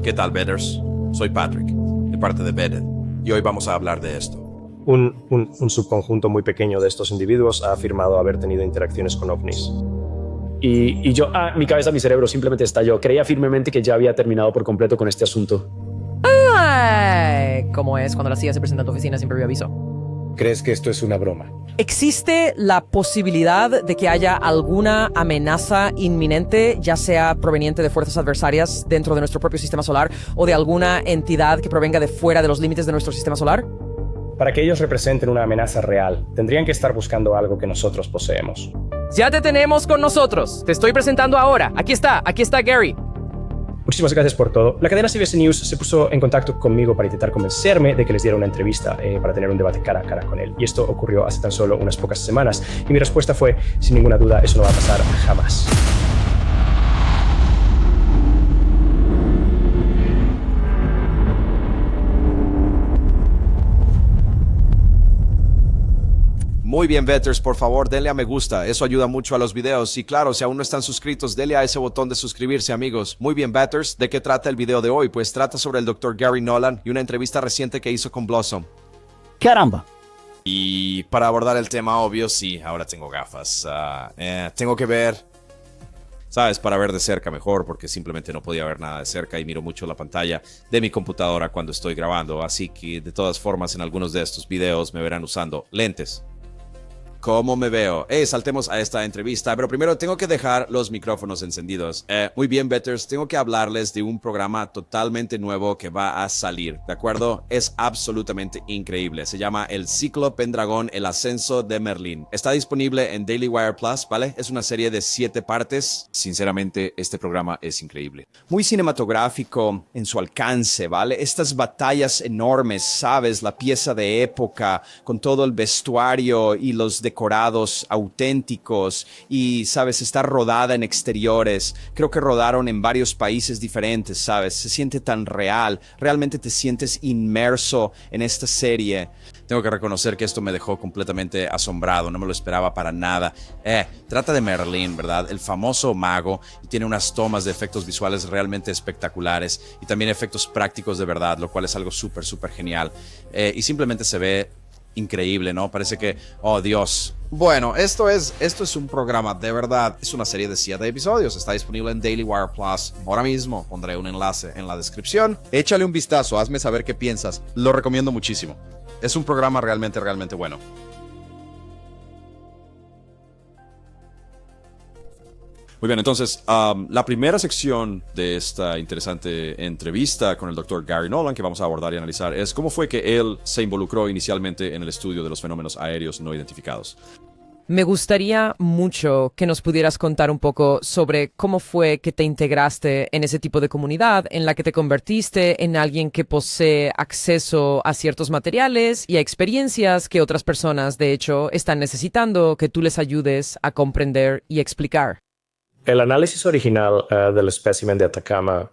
¿Qué tal, Betters? Soy Patrick, de parte de Betted, y hoy vamos a hablar de esto. Un subconjunto muy pequeño de estos individuos ha afirmado haber tenido interacciones con ovnis. Y yo, mi cabeza, mi cerebro simplemente estalló. Creía firmemente que ya había terminado por completo con este asunto. ¿Cómo es cuando la CIA se presenta en tu oficina sin previo aviso? ¿Crees que esto es una broma? ¿Existe la posibilidad de que haya alguna amenaza inminente, ya sea proveniente de fuerzas adversarias dentro de nuestro propio sistema solar o de alguna entidad que provenga de fuera de los límites de nuestro sistema solar? Para que ellos representen una amenaza real, tendrían que estar buscando algo que nosotros poseemos. Ya te tenemos con nosotros. Te estoy presentando ahora. Aquí está Gary. Muchísimas gracias por todo. La cadena CBS News se puso en contacto conmigo para intentar convencerme de que les diera una entrevista para tener un debate cara a cara con él. Y esto ocurrió hace tan solo unas pocas semanas. Y mi respuesta fue, sin ninguna duda, eso no va a pasar jamás. Muy bien, Betters, por favor, denle a me gusta. Eso ayuda mucho a los videos. Y claro, si aún no están suscritos, denle a ese botón de suscribirse, amigos. Muy bien, Betters. ¿De qué trata el video de hoy? Pues trata sobre el Dr. Gary Nolan y una entrevista reciente que hizo con Blossom. ¡Caramba! Y para abordar el tema obvio, sí, ahora tengo gafas. Tengo que ver, ¿sabes? Para ver de cerca mejor, porque simplemente no podía ver nada de cerca y miro mucho la pantalla de mi computadora cuando estoy grabando. Así que, de todas formas, en algunos de estos videos me verán usando lentes. ¿Cómo me veo? Saltemos a esta entrevista, pero primero tengo que dejar los micrófonos encendidos. Muy bien, Betters, tengo que hablarles de un programa totalmente nuevo que va a salir, ¿de acuerdo? Es absolutamente increíble. Se llama El Ciclo Pendragón, el ascenso de Merlín. Está disponible en Daily Wire Plus, ¿vale? Es una serie de 7 partes. Sinceramente, este programa es increíble. Muy cinematográfico en su alcance, ¿vale? Estas batallas enormes, ¿sabes? La pieza de época, con todo el vestuario y los decorados auténticos y, ¿sabes? Está rodada en exteriores. Creo que rodaron en varios países diferentes, ¿sabes? Se siente tan real. Realmente te sientes inmerso en esta serie. Tengo que reconocer que esto me dejó completamente asombrado. No me lo esperaba para nada. Trata de Merlín, ¿verdad? El famoso mago. Y tiene unas tomas de efectos visuales realmente espectaculares. Y también efectos prácticos de verdad, lo cual es algo súper, súper genial. Y simplemente se ve increíble, ¿no? Parece que, oh Dios. Bueno, esto es un programa de verdad. Es una serie de 7 episodios. Está disponible en Daily Wire Plus. Ahora mismo pondré un enlace en la descripción. Échale un vistazo, hazme saber qué piensas. Lo recomiendo muchísimo. Es un programa realmente, realmente bueno. Muy bien, entonces, la primera sección de esta interesante entrevista con el Dr. Gary Nolan que vamos a abordar y analizar es cómo fue que él se involucró inicialmente en el estudio de los fenómenos aéreos no identificados. Me gustaría mucho que nos pudieras contar un poco sobre cómo fue que te integraste en ese tipo de comunidad, en la que te convertiste en alguien que posee acceso a ciertos materiales y a experiencias que otras personas, de hecho, están necesitando que tú les ayudes a comprender y explicar. El análisis original del espécimen de Atacama,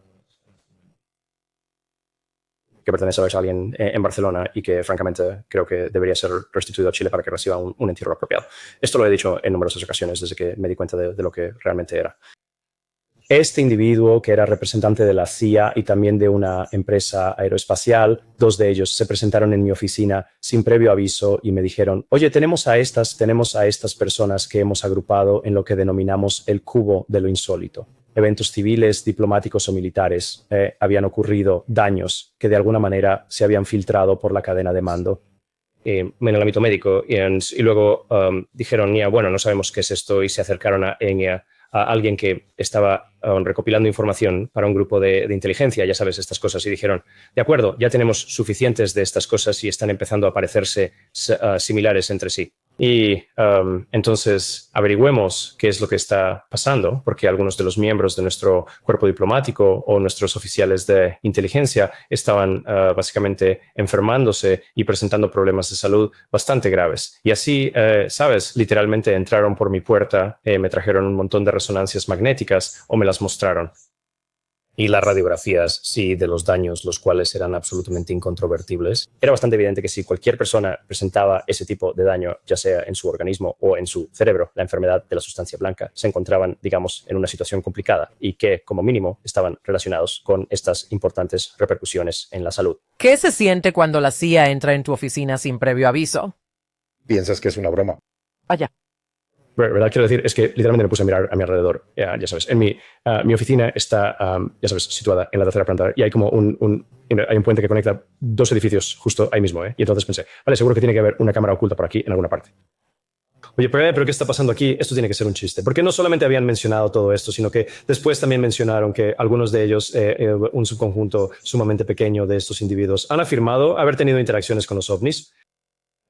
que pertenece a alguien en Barcelona y que francamente creo que debería ser restituido a Chile para que reciba un entierro apropiado. Esto lo he dicho en numerosas ocasiones desde que me di cuenta de lo que realmente era. Este individuo, que era representante de la CIA y también de una empresa aeroespacial, 2 de ellos se presentaron en mi oficina sin previo aviso y me dijeron, oye, tenemos a estas personas que hemos agrupado en lo que denominamos el cubo de lo insólito. Eventos civiles, diplomáticos o militares, habían ocurrido daños que de alguna manera se habían filtrado por la cadena de mando en el ámbito médico. Y luego dijeron, bueno, no sabemos qué es esto, y se acercaron a alguien que estaba recopilando información para un grupo de inteligencia, ya sabes, estas cosas, y dijeron, de acuerdo, ya tenemos suficientes de estas cosas y están empezando a parecerse similares entre sí. Y entonces averigüemos qué es lo que está pasando, porque algunos de los miembros de nuestro cuerpo diplomático o nuestros oficiales de inteligencia estaban básicamente enfermándose y presentando problemas de salud bastante graves. Y así, sabes, literalmente entraron por mi puerta, me trajeron un montón de resonancias magnéticas o me las mostraron. y las radiografías, sí, de los daños, los cuales eran absolutamente incontrovertibles. Era bastante evidente que si cualquier persona presentaba ese tipo de daño, ya sea en su organismo o en su cerebro, la enfermedad de la sustancia blanca, se encontraban, digamos, en una situación complicada y que, como mínimo, estaban relacionados con estas importantes repercusiones en la salud. ¿Qué se siente cuando la CIA entra en tu oficina sin previo aviso? Piensas que es una broma. Vaya. ¿Verdad? Quiero decir, es que literalmente me puse a mirar a mi alrededor. Ya sabes, en mi oficina está, ya sabes, situada en la tercera planta y hay como hay un puente que conecta dos edificios justo ahí mismo. Y entonces pensé, vale, seguro que tiene que haber una cámara oculta por aquí en alguna parte. Oye, pero ¿qué está pasando aquí? Esto tiene que ser un chiste. Porque no solamente habían mencionado todo esto, sino que después también mencionaron que algunos de ellos, un subconjunto sumamente pequeño de estos individuos, han afirmado haber tenido interacciones con los ovnis.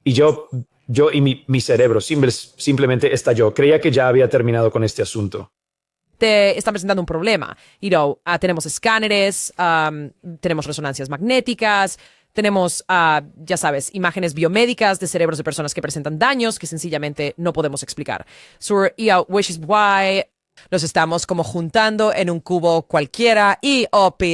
Y yo y mi cerebro simplemente estalló. Creía que ya había terminado con este asunto. Te están presentando un problema. Tenemos escáneres, tenemos resonancias magnéticas, tenemos, ya sabes, imágenes biomédicas de cerebros de personas que presentan daños que sencillamente no podemos explicar. Which is why los estamos como juntando en un cubo cualquiera y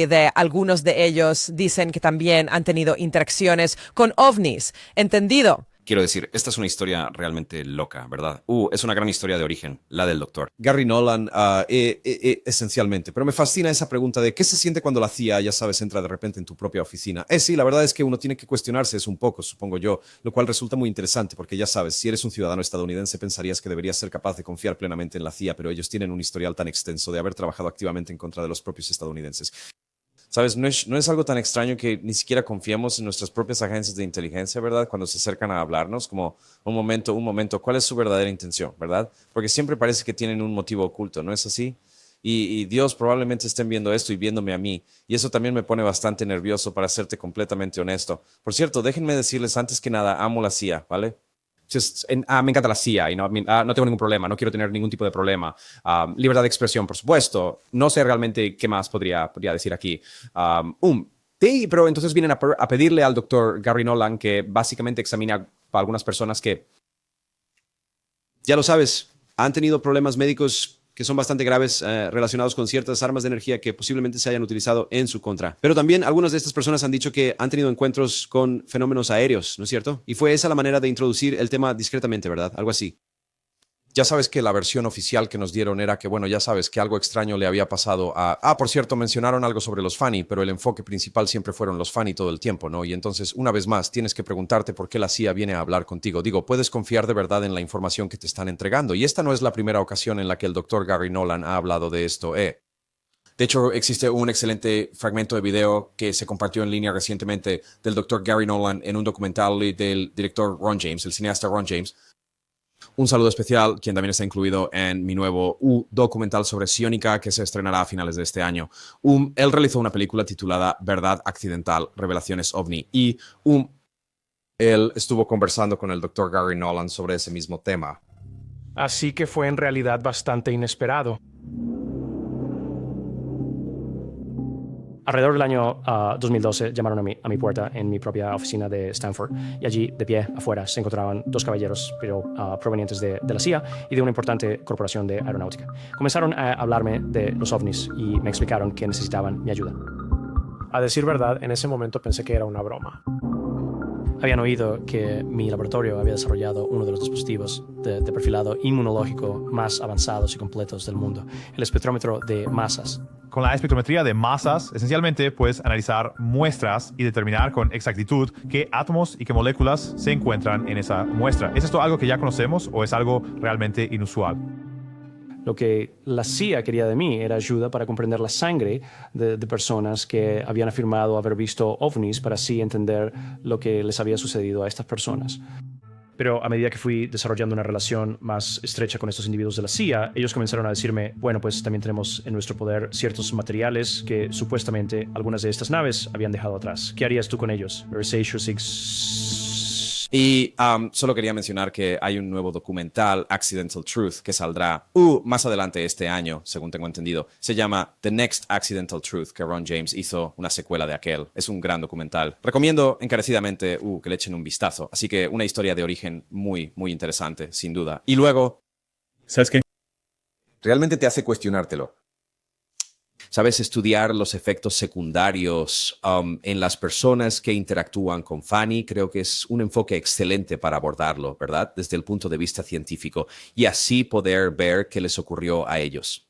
de algunos de ellos dicen que también han tenido interacciones con ovnis. ¿Entendido? Quiero decir, esta es una historia realmente loca, ¿verdad? Es una gran historia de origen, la del doctor Gary Nolan, esencialmente. Pero me fascina esa pregunta de qué se siente cuando la CIA, ya sabes, entra de repente en tu propia oficina. Sí, la verdad es que uno tiene que cuestionarse eso un poco, supongo yo, lo cual resulta muy interesante porque ya sabes, si eres un ciudadano estadounidense pensarías que deberías ser capaz de confiar plenamente en la CIA, pero ellos tienen un historial tan extenso de haber trabajado activamente en contra de los propios estadounidenses. ¿Sabes? No es algo tan extraño que ni siquiera confiemos en nuestras propias agencias de inteligencia, ¿verdad? Cuando se acercan a hablarnos, como un momento, ¿cuál es su verdadera intención, verdad? Porque siempre parece que tienen un motivo oculto, ¿no es así? Y Dios probablemente estén viendo esto y viéndome a mí. Y eso también me pone bastante nervioso, para serte completamente honesto. Por cierto, déjenme decirles antes que nada, amo la CIA, ¿vale? Me encanta la CIA y no tengo ningún problema, no quiero tener ningún tipo de problema. Libertad de expresión, por supuesto. No sé realmente qué más podría decir aquí. Sí, pero entonces vienen a pedirle al doctor Gary Nolan que básicamente examine a algunas personas que, ya lo sabes, han tenido problemas médicos que son bastante graves relacionados con ciertas armas de energía que posiblemente se hayan utilizado en su contra. Pero también algunas de estas personas han dicho que han tenido encuentros con fenómenos aéreos, ¿no es cierto? Y fue esa la manera de introducir el tema discretamente, ¿verdad? Algo así. Ya sabes que la versión oficial que nos dieron era que, bueno, ya sabes que algo extraño le había pasado a... por cierto, mencionaron algo sobre los Fanny, pero el enfoque principal siempre fueron los Fanny todo el tiempo, ¿no? Y entonces, una vez más, tienes que preguntarte por qué la CIA viene a hablar contigo. Digo, puedes confiar de verdad en la información que te están entregando. Y esta no es la primera ocasión en la que el doctor Gary Nolan ha hablado de esto, De hecho, existe un excelente fragmento de video que se compartió en línea recientemente del doctor Gary Nolan en un documental del director Ron James, el cineasta Ron James. Un saludo especial, quien también está incluido en mi nuevo documental sobre psiónica que se estrenará a finales de este año. Él realizó una película titulada Verdad Accidental, Revelaciones OVNI, y él estuvo conversando con el doctor Gary Nolan sobre ese mismo tema. Así que fue en realidad bastante inesperado. Alrededor del año 2012 llamaron a mi puerta en mi propia oficina de Stanford y allí, de pie afuera, se encontraban dos caballeros provenientes de la CIA y de una importante corporación de aeronáutica. Comenzaron a hablarme de los ovnis y me explicaron que necesitaban mi ayuda. A decir verdad, en ese momento pensé que era una broma. Habían oído que mi laboratorio había desarrollado uno de los dispositivos de perfilado inmunológico más avanzados y completos del mundo, el espectrómetro de masas. Con la espectrometría de masas, esencialmente puedes analizar muestras y determinar con exactitud qué átomos y qué moléculas se encuentran en esa muestra. ¿Es esto algo que ya conocemos o es algo realmente inusual? Lo que la CIA quería de mí era ayuda para comprender la sangre de personas que habían afirmado haber visto ovnis para así entender lo que les había sucedido a estas personas. Pero a medida que fui desarrollando una relación más estrecha con estos individuos de la CIA, ellos comenzaron a decirme, bueno, pues también tenemos en nuestro poder ciertos materiales que supuestamente algunas de estas naves habían dejado atrás. ¿Qué harías tú con ellos? Y solo quería mencionar que hay un nuevo documental, Accidental Truth, que saldrá más adelante este año, según tengo entendido. Se llama The Next Accidental Truth, que Ron James hizo una secuela de aquel. Es un gran documental. Recomiendo encarecidamente que le echen un vistazo. Así que una historia de origen muy, muy interesante, sin duda. Y luego... ¿Sabes qué? Realmente te hace cuestionártelo. ¿sabes? Estudiar los efectos secundarios en las personas que interactúan con Fanny. Creo que es un enfoque excelente para abordarlo, ¿verdad? Desde el punto de vista científico y así poder ver qué les ocurrió a ellos.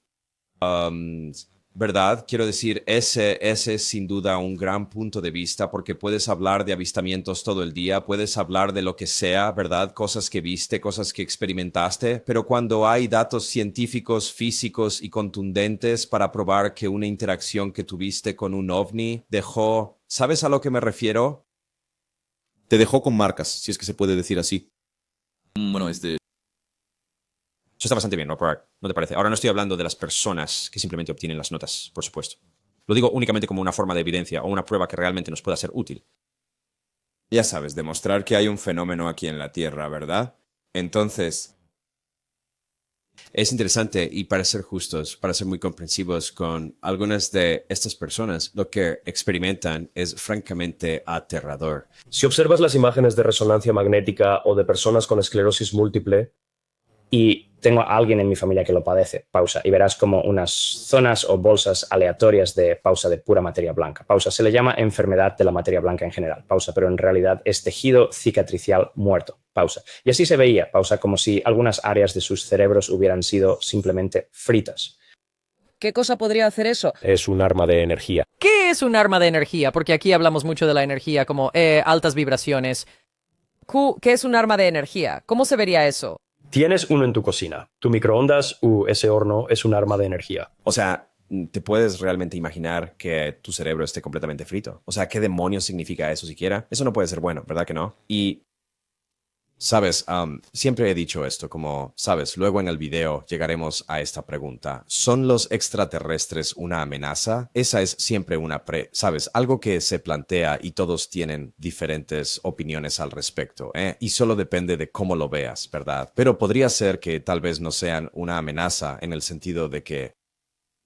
¿Verdad? Quiero decir, ese es sin duda un gran punto de vista porque puedes hablar de avistamientos todo el día, puedes hablar de lo que sea, ¿verdad? Cosas que viste, cosas que experimentaste, pero cuando hay datos científicos, físicos y contundentes para probar que una interacción que tuviste con un ovni dejó, ¿sabes a lo que me refiero? Te dejó con marcas, si es que se puede decir así. Bueno, Eso está bastante bien, ¿no? ¿No te parece? Ahora no estoy hablando de las personas que simplemente obtienen las notas, por supuesto. Lo digo únicamente como una forma de evidencia o una prueba que realmente nos pueda ser útil. ya sabes, demostrar que hay un fenómeno aquí en la Tierra, ¿verdad? Entonces, Es interesante y para ser justos, para ser muy comprensivos con algunas de estas personas, lo que experimentan es francamente aterrador. Si observas las imágenes de resonancia magnética o de personas con esclerosis múltiple, y tengo a alguien en mi familia que lo padece, pausa, y verás como unas zonas o bolsas aleatorias de pausa de pura materia blanca. Pausa, se le llama enfermedad de la materia blanca en general, pausa, pero en realidad es tejido cicatricial muerto, pausa. Y así se veía, pausa, como si algunas áreas de sus cerebros hubieran sido simplemente fritas. ¿Qué cosa podría hacer eso? Es un arma de energía. ¿Qué es un arma de energía? Porque aquí hablamos mucho de la energía como altas vibraciones. ¿Qué es un arma de energía? ¿Cómo se vería eso? Tienes uno en tu cocina. Tu microondas u ese horno es un arma de energía. O sea, ¿te puedes realmente imaginar que tu cerebro esté completamente frito? O sea, ¿qué demonios significa eso siquiera? Eso no puede ser bueno, ¿verdad que no? Y, sabes, siempre he dicho esto, como, sabes, luego en el video llegaremos a esta pregunta. ¿Son los extraterrestres una amenaza? Esa es siempre sabes, algo que se plantea y todos tienen diferentes opiniones al respecto, ¿eh? Y solo depende de cómo lo veas, ¿verdad? Pero podría ser que tal vez no sean una amenaza en el sentido de que,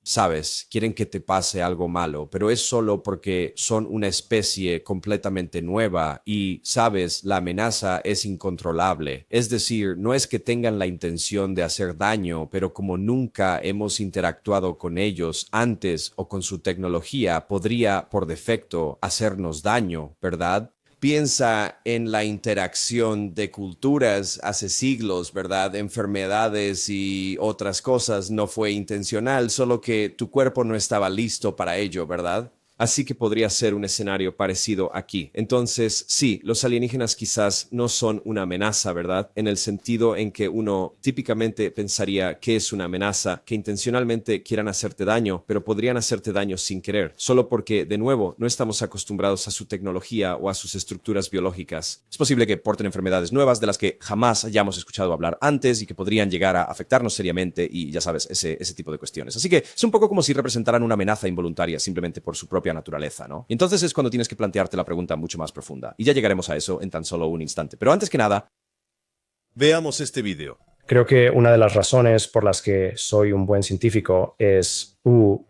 sabes, quieren que te pase algo malo, pero es solo porque son una especie completamente nueva y, sabes, la amenaza es incontrolable. Es decir, no es que tengan la intención de hacer daño, pero como nunca hemos interactuado con ellos antes o con su tecnología, podría, por defecto, hacernos daño, ¿verdad? Piensa en la interacción de culturas hace siglos, ¿verdad? Enfermedades y otras cosas no fue intencional, solo que tu cuerpo no estaba listo para ello, ¿verdad? Así que podría ser un escenario parecido aquí. Entonces, sí, los alienígenas quizás no son una amenaza, ¿verdad? En el sentido en que uno típicamente pensaría que es una amenaza, que intencionalmente quieran hacerte daño, pero podrían hacerte daño sin querer, solo porque, de nuevo, no estamos acostumbrados a su tecnología o a sus estructuras biológicas. Es posible que porten enfermedades nuevas de las que jamás hayamos escuchado hablar antes y que podrían llegar a afectarnos seriamente y, ya sabes, ese tipo de cuestiones. Así que es un poco como si representaran una amenaza involuntaria simplemente por su propia naturaleza, ¿no? Y entonces es cuando tienes que plantearte la pregunta mucho más profunda. Y ya llegaremos a eso en tan solo un instante. Pero antes que nada, veamos este video. Creo que una de las razones por las que soy un buen científico es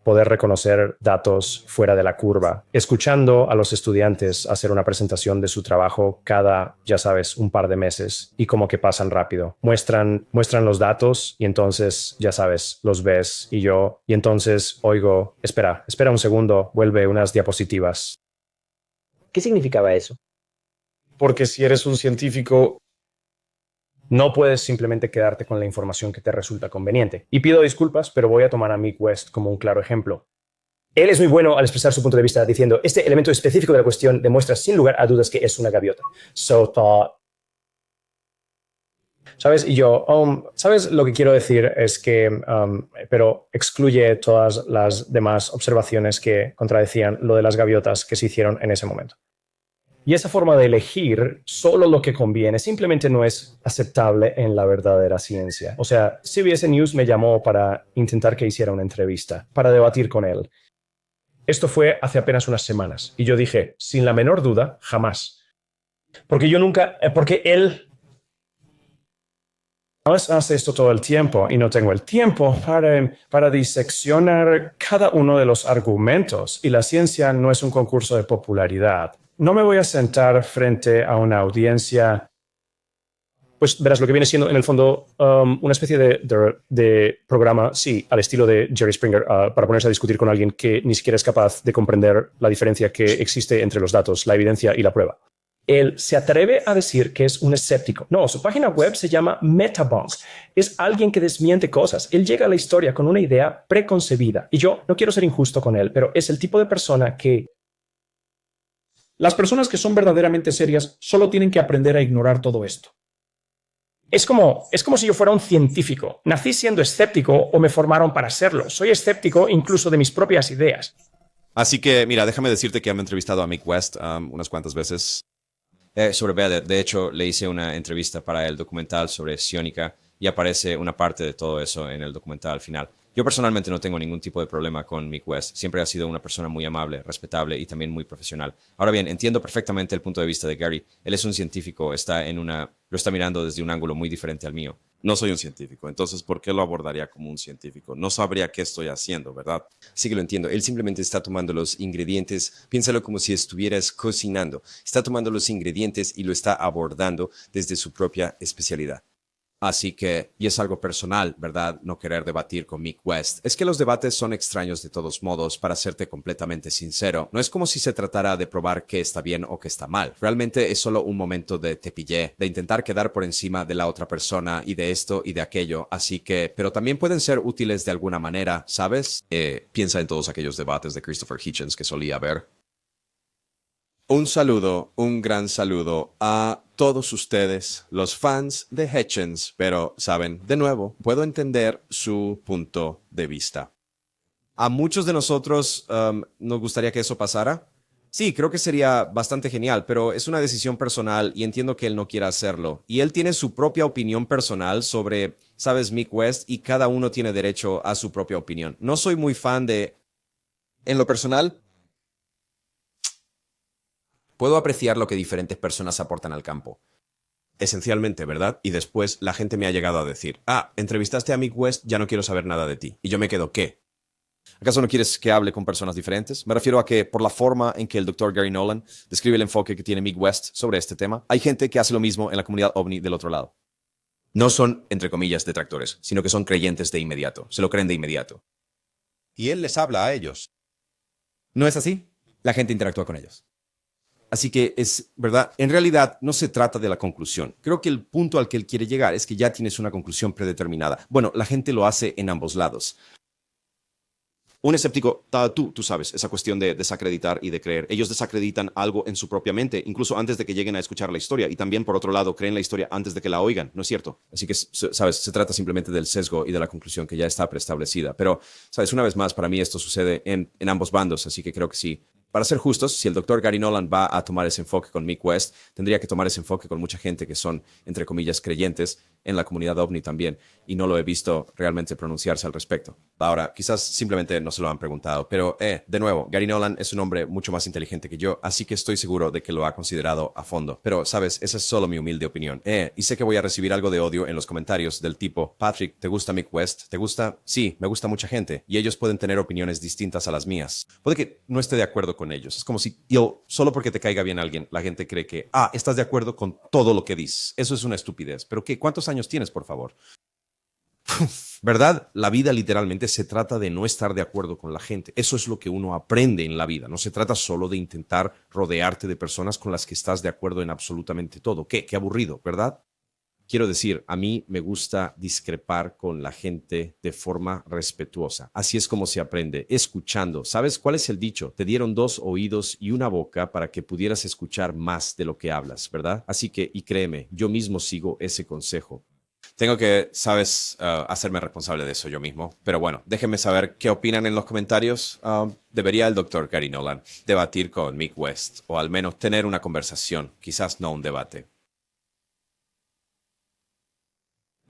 poder reconocer datos fuera de la curva. Escuchando a los estudiantes hacer una presentación de su trabajo cada, ya sabes, un par de meses y como que pasan rápido. Muestran los datos y entonces, ya sabes, los ves y entonces oigo, espera un segundo, vuelve unas diapositivas. ¿Qué significaba eso? Porque si eres un científico, no puedes simplemente quedarte con la información que te resulta conveniente. Y pido disculpas, pero voy a tomar a Mick West como un claro ejemplo. Él es muy bueno al expresar su punto de vista diciendo, este elemento específico de la cuestión demuestra sin lugar a dudas que es una gaviota. So thought. ¿Sabes? Y yo, ¿sabes? Lo que quiero decir es que, pero excluye todas las demás observaciones que contradecían lo de las gaviotas que se hicieron en ese momento. Y esa forma de elegir solo lo que conviene simplemente no es aceptable en la verdadera ciencia. O sea, CBS News me llamó para intentar que hiciera una entrevista, para debatir con él. Esto fue hace apenas unas semanas. Y yo dije, sin la menor duda, jamás. Porque él hace esto todo el tiempo y no tengo el tiempo para diseccionar cada uno de los argumentos. Y la ciencia no es un concurso de popularidad. No me voy a sentar frente a una audiencia Pues verás, lo que viene siendo en el fondo una especie de programa, sí, al estilo de Jerry Springer, para ponerse a discutir con alguien que ni siquiera es capaz de comprender la diferencia que existe entre los datos, la evidencia y la prueba. Él se atreve a decir que es un escéptico. No, su página web se llama Metabunk. Es alguien que desmiente cosas. Él llega a la historia con una idea preconcebida. Y yo no quiero ser injusto con él, pero es el tipo de persona que... Las personas que son verdaderamente serias solo tienen que aprender a ignorar todo esto. Es como si yo fuera un científico. Nací siendo escéptico o me formaron para serlo. Soy escéptico incluso de mis propias ideas. Así que, mira, déjame decirte que me he entrevistado a Mick West unas cuantas veces. Sobre Vedder. De hecho, le hice una entrevista para el documental sobre Sionica y aparece una parte de todo eso en el documental al final. Yo personalmente no tengo ningún tipo de problema con Mick West. Siempre ha sido una persona muy amable, respetable y también muy profesional. Ahora bien, entiendo perfectamente el punto de vista de Gary. Él es un científico, lo está mirando desde un ángulo muy diferente al mío. No soy un científico, entonces ¿por qué lo abordaría como un científico? No sabría qué estoy haciendo, ¿verdad? Sí que lo entiendo. Él simplemente está tomando los ingredientes, piénsalo como si estuvieras cocinando. Está tomando los ingredientes y lo está abordando desde su propia especialidad. Así que, y es algo personal, ¿verdad? No querer debatir con Mick West. Es que los debates son extraños de todos modos, para serte completamente sincero. No es como si se tratara de probar qué está bien o qué está mal. Realmente es solo un momento de te pillé, de intentar quedar por encima de la otra persona y de esto y de aquello. Así que, pero también pueden ser útiles de alguna manera, ¿sabes? Piensa en todos aquellos debates de Christopher Hitchens que solía ver. Un saludo, un gran saludo a todos ustedes, los fans de Hitchens, pero, saben, de nuevo, puedo entender su punto de vista. ¿A muchos de nosotros nos gustaría que eso pasara? Sí, creo que sería bastante genial, pero es una decisión personal y entiendo que él no quiera hacerlo. Y él tiene su propia opinión personal sobre, sabes, Mick West, y cada uno tiene derecho a su propia opinión. No soy muy fan de... En lo personal... Puedo apreciar lo que diferentes personas aportan al campo. Esencialmente, ¿verdad? Y después la gente me ha llegado a decir, entrevistaste a Mick West, ya no quiero saber nada de ti. Y yo me quedo, ¿qué? ¿Acaso no quieres que hable con personas diferentes? Me refiero a que por la forma en que el Dr. Gary Nolan describe el enfoque que tiene Mick West sobre este tema, hay gente que hace lo mismo en la comunidad ovni del otro lado. No son, entre comillas, detractores, sino que son creyentes de inmediato. Se lo creen de inmediato. Y él les habla a ellos. ¿No es así? La gente interactúa con ellos. Así que es verdad, en realidad no se trata de la conclusión. Creo que el punto al que él quiere llegar es que ya tienes una conclusión predeterminada. Bueno, la gente lo hace en ambos lados. Un escéptico, tú sabes, esa cuestión de desacreditar y de creer. Ellos desacreditan algo en su propia mente, incluso antes de que lleguen a escuchar la historia. Y también, por otro lado, creen la historia antes de que la oigan, ¿no es cierto? Así que, sabes, se trata simplemente del sesgo y de la conclusión que ya está preestablecida. Pero, sabes, una vez más, para mí esto sucede en ambos bandos, así que creo que sí. Para ser justos, si el Dr. Gary Nolan va a tomar ese enfoque con Mick West, tendría que tomar ese enfoque con mucha gente que son, entre comillas, creyentes en la comunidad ovni también, y no lo he visto realmente pronunciarse al respecto. Ahora, quizás simplemente no se lo han preguntado, pero, de nuevo, Gary Nolan es un hombre mucho más inteligente que yo, así que estoy seguro de que lo ha considerado a fondo. Pero, sabes, esa es solo mi humilde opinión. Y sé que voy a recibir algo de odio en los comentarios del tipo, Patrick, ¿te gusta Mick West? ¿Te gusta? Sí, me gusta mucha gente, y ellos pueden tener opiniones distintas a las mías. Puede que no esté de acuerdo con ellos. Es como si solo porque te caiga bien alguien, la gente cree que, estás de acuerdo con todo lo que dices. Eso es una estupidez. ¿Pero qué? ¿Cuántos años tienes, por favor? ¿Verdad? La vida literalmente se trata de no estar de acuerdo con la gente. Eso es lo que uno aprende en la vida. No se trata solo de intentar rodearte de personas con las que estás de acuerdo en absolutamente todo. Qué aburrido, ¿verdad? Quiero decir, a mí me gusta discrepar con la gente de forma respetuosa. Así es como se aprende, escuchando. ¿Sabes cuál es el dicho? Te dieron 2 oídos y una boca para que pudieras escuchar más de lo que hablas, ¿verdad? Así que, y créeme, yo mismo sigo ese consejo. Tengo que, sabes, hacerme responsable de eso yo mismo. Pero bueno, déjenme saber qué opinan en los comentarios. Debería el Dr. Gary Nolan debatir con Mick West, o al menos tener una conversación, quizás no un debate.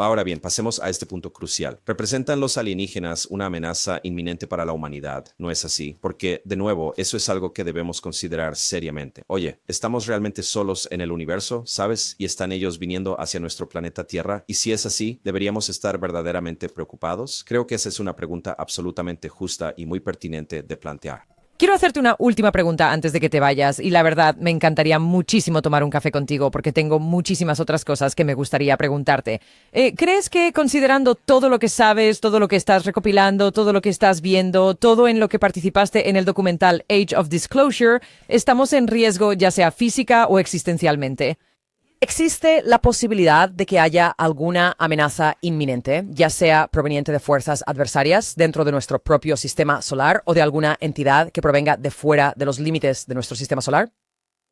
Ahora bien, pasemos a este punto crucial. ¿Representan los alienígenas una amenaza inminente para la humanidad? No es así, porque, de nuevo, eso es algo que debemos considerar seriamente. Oye, ¿estamos realmente solos en el universo? ¿Sabes? ¿Y están ellos viniendo hacia nuestro planeta Tierra? Y si es así, ¿deberíamos estar verdaderamente preocupados? Creo que esa es una pregunta absolutamente justa y muy pertinente de plantear. Quiero hacerte una última pregunta antes de que te vayas y la verdad me encantaría muchísimo tomar un café contigo porque tengo muchísimas otras cosas que me gustaría preguntarte. ¿Crees que considerando todo lo que sabes, todo lo que estás recopilando, todo lo que estás viendo, todo en lo que participaste en el documental Age of Disclosure, estamos en riesgo ya sea física o existencialmente? ¿Existe la posibilidad de que haya alguna amenaza inminente, ya sea proveniente de fuerzas adversarias dentro de nuestro propio sistema solar o de alguna entidad que provenga de fuera de los límites de nuestro sistema solar?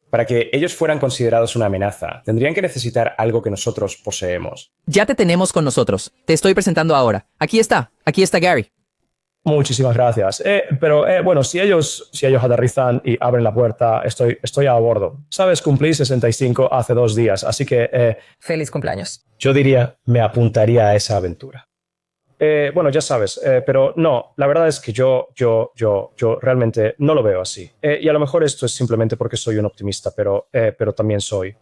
Para que ellos fueran considerados una amenaza, tendrían que necesitar algo que nosotros poseemos. Ya te tenemos con nosotros. Te estoy presentando ahora. Aquí está Gary. Muchísimas gracias. Pero bueno, si ellos aterrizan y abren la puerta, estoy a bordo. Sabes, cumplí 65 hace 2 días, así que... Feliz cumpleaños. Yo diría, me apuntaría a esa aventura. Bueno, ya sabes, pero no, la verdad es que yo realmente no lo veo así. Y a lo mejor esto es simplemente porque soy un optimista, pero también soy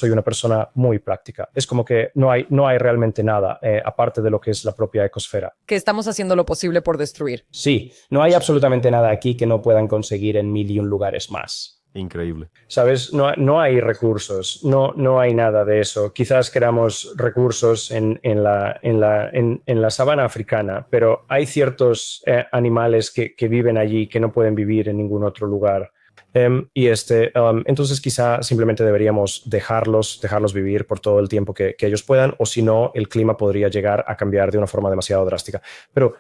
una persona muy práctica. Es como que no hay realmente nada aparte de lo que es la propia ecosfera. Que estamos haciendo lo posible por destruir. Sí, no hay absolutamente nada aquí que no puedan conseguir en 1001 lugares más. Increíble. ¿Sabes? No hay recursos, no hay nada de eso. Quizás queramos recursos en la sabana africana, pero hay ciertos animales que viven allí que no pueden vivir en ningún otro lugar. Entonces quizá simplemente deberíamos dejarlos vivir por todo el tiempo que ellos puedan, o si no, el clima podría llegar a cambiar de una forma demasiado drástica. Pero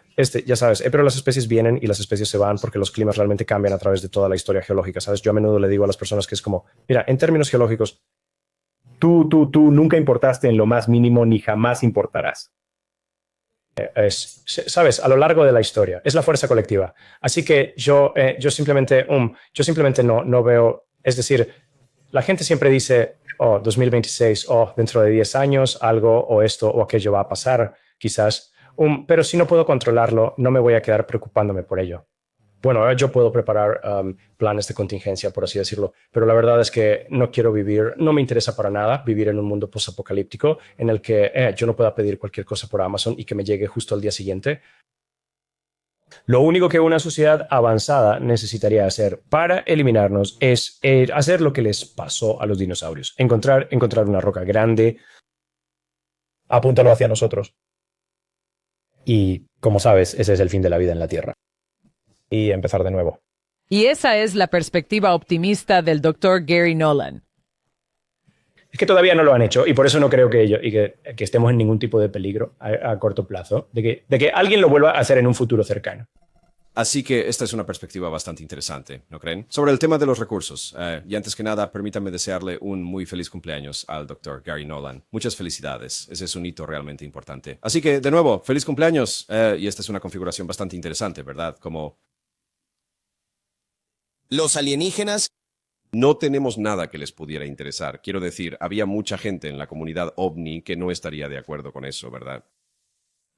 ya sabes, pero las especies vienen y las especies se van porque los climas realmente cambian a través de toda la historia geológica, ¿sabes? Yo a menudo le digo a las personas que es como, mira, en términos geológicos, Tú nunca importaste en lo más mínimo ni jamás importarás. sabes, a lo largo de la historia, es la fuerza colectiva. Así que yo simplemente no veo, es decir, la gente siempre dice, 2026, dentro de 10 años algo o esto o aquello va a pasar, quizás, pero si no puedo controlarlo, no me voy a quedar preocupándome por ello. Bueno, yo puedo preparar planes de contingencia, por así decirlo, pero la verdad es que no me interesa para nada vivir en un mundo posapocalíptico en el que yo no pueda pedir cualquier cosa por Amazon y que me llegue justo al día siguiente. Lo único que una sociedad avanzada necesitaría hacer para eliminarnos es hacer lo que les pasó a los dinosaurios. Encontrar una roca grande, apúntalo hacia nosotros. Y, como sabes, ese es el fin de la vida en la Tierra. Y empezar de nuevo. Y esa es la perspectiva optimista del Dr. Gary Nolan. Es que todavía no lo han hecho y por eso no creo que estemos en ningún tipo de peligro a corto plazo de que alguien lo vuelva a hacer en un futuro cercano. Así que esta es una perspectiva bastante interesante, ¿no creen? Sobre el tema de los recursos, y antes que nada, permítanme desearle un muy feliz cumpleaños al Dr. Gary Nolan. Muchas felicidades, ese es un hito realmente importante. Así que, de nuevo, feliz cumpleaños, y esta es una configuración bastante interesante, ¿verdad? Como... Los alienígenas... No tenemos nada que les pudiera interesar. Quiero decir, había mucha gente en la comunidad OVNI que no estaría de acuerdo con eso, ¿verdad?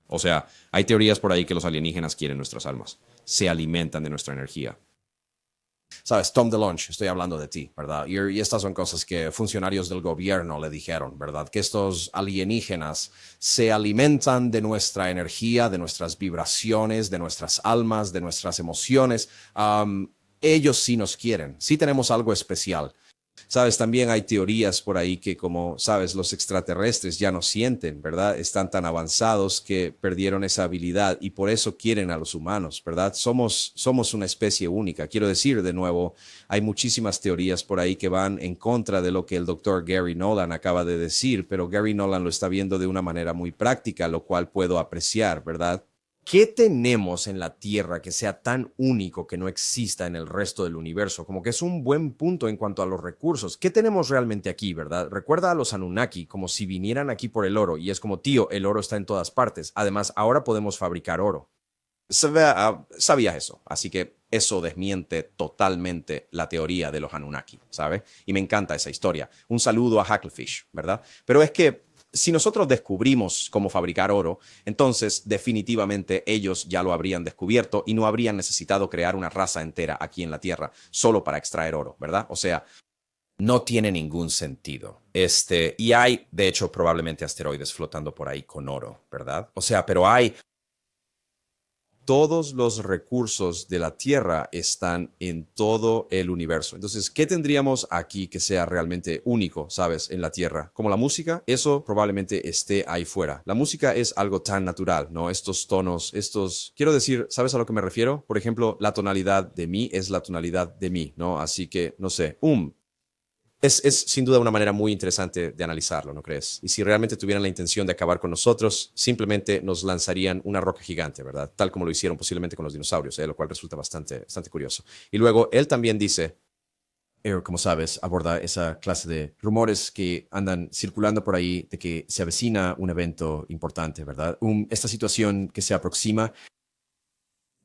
O sea, hay teorías por ahí que los alienígenas quieren nuestras almas. Se alimentan de nuestra energía. Sabes, Tom DeLonge, estoy hablando de ti, ¿verdad? Y estas son cosas que funcionarios del gobierno le dijeron, ¿verdad? Que estos alienígenas se alimentan de nuestra energía, de nuestras vibraciones, de nuestras almas, de nuestras emociones. Ellos sí nos quieren, sí tenemos algo especial. Sabes, también hay teorías por ahí que, como sabes, los extraterrestres ya no sienten, ¿verdad? Están tan avanzados que perdieron esa habilidad y por eso quieren a los humanos, ¿verdad? Somos una especie única. Quiero decir, de nuevo, hay muchísimas teorías por ahí que van en contra de lo que el Dr. Gary Nolan acaba de decir, pero Gary Nolan lo está viendo de una manera muy práctica, lo cual puedo apreciar, ¿verdad? ¿Qué tenemos en la Tierra que sea tan único que no exista en el resto del universo? Como que es un buen punto en cuanto a los recursos. ¿Qué tenemos realmente aquí, verdad? Recuerda a los Anunnaki como si vinieran aquí por el oro y es como, tío, el oro está en todas partes. Además, ahora podemos fabricar oro. Sabía eso, así que eso desmiente totalmente la teoría de los Anunnaki, ¿sabe? Y me encanta esa historia. Un saludo a Hacklefish, ¿verdad? Pero es que si nosotros descubrimos cómo fabricar oro, entonces definitivamente ellos ya lo habrían descubierto y no habrían necesitado crear una raza entera aquí en la Tierra solo para extraer oro, ¿verdad? O sea, no tiene ningún sentido. Y hay, de hecho, probablemente asteroides flotando por ahí con oro, ¿verdad? O sea, pero hay todos los recursos de la Tierra están en todo el universo. Entonces, ¿qué tendríamos aquí que sea realmente único, sabes, en la Tierra? Como la música, eso probablemente esté ahí fuera. La música es algo tan natural, ¿no? Estos tonos, quiero decir, ¿sabes a lo que me refiero? Por ejemplo, la tonalidad de mi es la tonalidad de mi, ¿no? Así que, no sé, Es sin duda una manera muy interesante de analizarlo, ¿no crees? Y si realmente tuvieran la intención de acabar con nosotros, simplemente nos lanzarían una roca gigante, ¿verdad? Tal como lo hicieron posiblemente con los dinosaurios, lo cual resulta bastante curioso. Y luego él también dice, como sabes, aborda esa clase de rumores que andan circulando por ahí de que se avecina un evento importante, ¿verdad? Esta situación que se aproxima.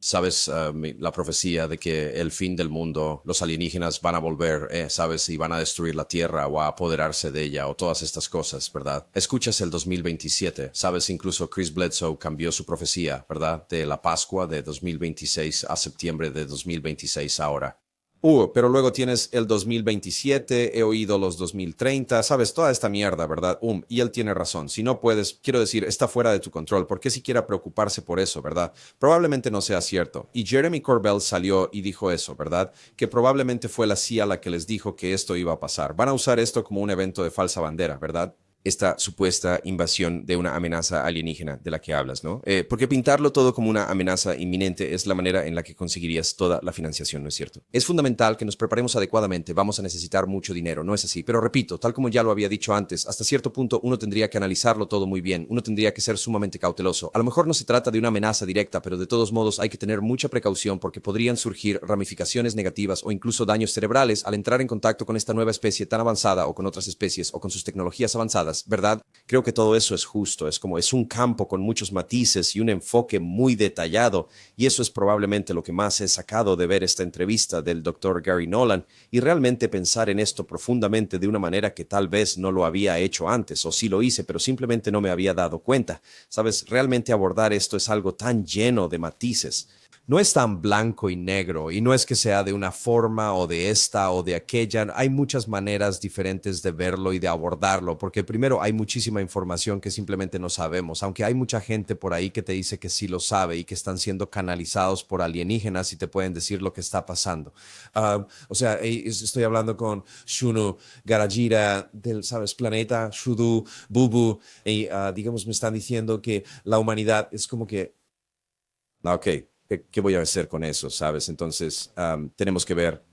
Sabes, la profecía de que el fin del mundo, los alienígenas van a volver, sabes, y van a destruir la Tierra o a apoderarse de ella o todas estas cosas, ¿verdad? Escuchas el 2027, sabes, incluso Chris Bledsoe cambió su profecía, ¿verdad? De la Pascua de 2026 a septiembre de 2026 ahora. Pero luego tienes el 2027, he oído los 2030, sabes, toda esta mierda, ¿verdad? Y él tiene razón. Si no puedes, quiero decir, está fuera de tu control. ¿Por qué siquiera preocuparse por eso, verdad? Probablemente no sea cierto. Y Jeremy Corbell salió y dijo eso, ¿verdad? Que probablemente fue la CIA la que les dijo que esto iba a pasar. Van a usar esto como un evento de falsa bandera, ¿verdad? Esta supuesta invasión de una amenaza alienígena de la que hablas, ¿no? Porque pintarlo todo como una amenaza inminente es la manera en la que conseguirías toda la financiación, ¿no es cierto? Es fundamental que nos preparemos adecuadamente, vamos a necesitar mucho dinero, ¿no es así? Pero repito, tal como ya lo había dicho antes, hasta cierto punto uno tendría que analizarlo todo muy bien, uno tendría que ser sumamente cauteloso. A lo mejor no se trata de una amenaza directa, pero de todos modos hay que tener mucha precaución porque podrían surgir ramificaciones negativas o incluso daños cerebrales al entrar en contacto con esta nueva especie tan avanzada o con otras especies o con sus tecnologías avanzadas, ¿verdad? Creo que todo eso es justo, es un campo con muchos matices y un enfoque muy detallado, y eso es probablemente lo que más he sacado de ver esta entrevista del Dr. Gary Nolan y realmente pensar en esto profundamente de una manera que tal vez no lo había hecho antes, o sí lo hice, pero simplemente no me había dado cuenta. Sabes, realmente abordar esto es algo tan lleno de matices. No es tan blanco y negro, y no es que sea de una forma o de esta o de aquella. Hay muchas maneras diferentes de verlo y de abordarlo, porque primero hay muchísima información que simplemente no sabemos, aunque hay mucha gente por ahí que te dice que sí lo sabe y que están siendo canalizados por alienígenas y te pueden decir lo que está pasando. Estoy hablando con Shunu Garajira del, ¿sabes?, planeta Shudu Bubu, y digamos me están diciendo que la humanidad es como que... Ok. ¿Qué voy a hacer con eso, sabes? Entonces, tenemos que ver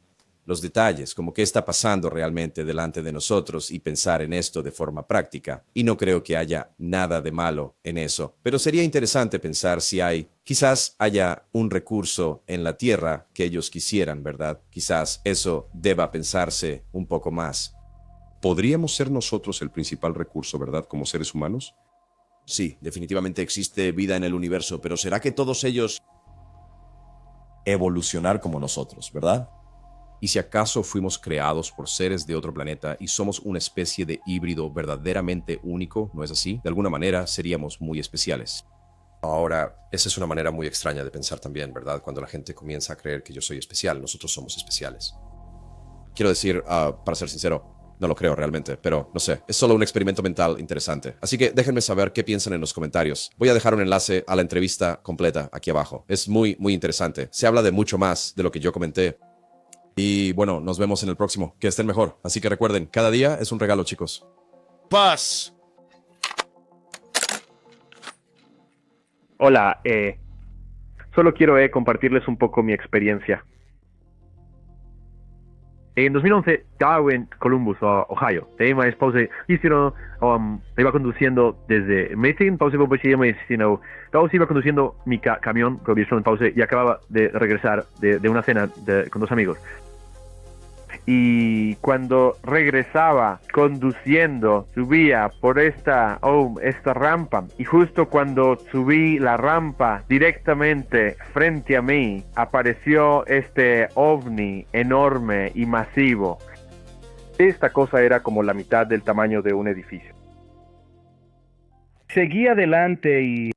los detalles, como qué está pasando realmente delante de nosotros y pensar en esto de forma práctica. Y no creo que haya nada de malo en eso, pero sería interesante pensar si quizás haya un recurso en la Tierra que ellos quisieran, ¿verdad? Quizás eso deba pensarse un poco más. ¿Podríamos ser nosotros el principal recurso, verdad, como seres humanos? Sí, definitivamente existe vida en el universo, pero ¿será que todos ellos... evolucionar como nosotros, ¿verdad? ¿Y si acaso fuimos creados por seres de otro planeta y somos una especie de híbrido verdaderamente único, ¿no es así? De alguna manera seríamos muy especiales. Ahora, esa es una manera muy extraña de pensar también, ¿verdad? Cuando la gente comienza a creer que yo soy especial, nosotros somos especiales. Quiero decir, para ser sincero, no lo creo realmente, pero no sé, es solo un experimento mental interesante. Así que déjenme saber qué piensan en los comentarios. Voy a dejar un enlace a la entrevista completa aquí abajo. Es muy, muy interesante. Se habla de mucho más de lo que yo comenté. Y bueno, nos vemos en el próximo. Que estén mejor. Así que recuerden, cada día es un regalo, chicos. ¡Paz! Hola, solo quiero compartirles un poco mi experiencia. En 2011 estaba en Columbus, Ohio. Tenía mi esposa, iba conduciendo desde Michigan, iba conduciendo mi camión, y acababa de regresar de una cena con dos amigos. Y cuando regresaba conduciendo, subía por esta rampa, y justo cuando subí la rampa, directamente frente a mí apareció este ovni enorme y masivo. Esta cosa era como la mitad del tamaño de un edificio. Seguí adelante y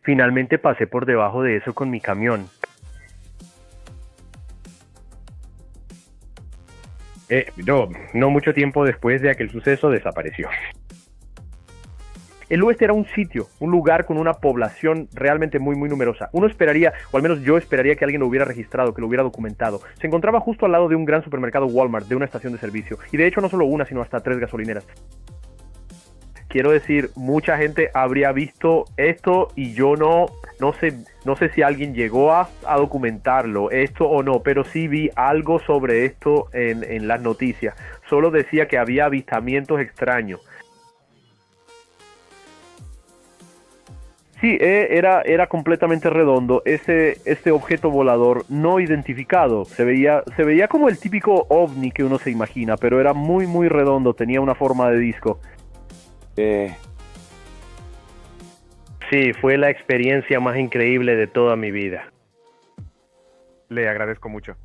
finalmente pasé por debajo de eso con mi camión. No mucho tiempo después de aquel suceso desapareció. el oeste era un sitio, un lugar con una población realmente muy numerosa. Uno esperaría, o al menos yo esperaría que alguien lo hubiera registrado, que lo hubiera documentado. Se encontraba justo al lado de un gran supermercado Walmart, de una estación de servicio. Y de hecho no solo una, sino hasta 3 gasolineras. Quiero decir, mucha gente habría visto esto y yo no sé si alguien llegó a documentarlo, esto o no, pero sí vi algo sobre esto en las noticias. Solo decía que había avistamientos extraños. Sí, era completamente redondo. Este objeto volador no identificado se veía como el típico ovni que uno se imagina, pero era muy redondo, tenía una forma de disco. Sí, fue la experiencia más increíble de toda mi vida. Le agradezco mucho.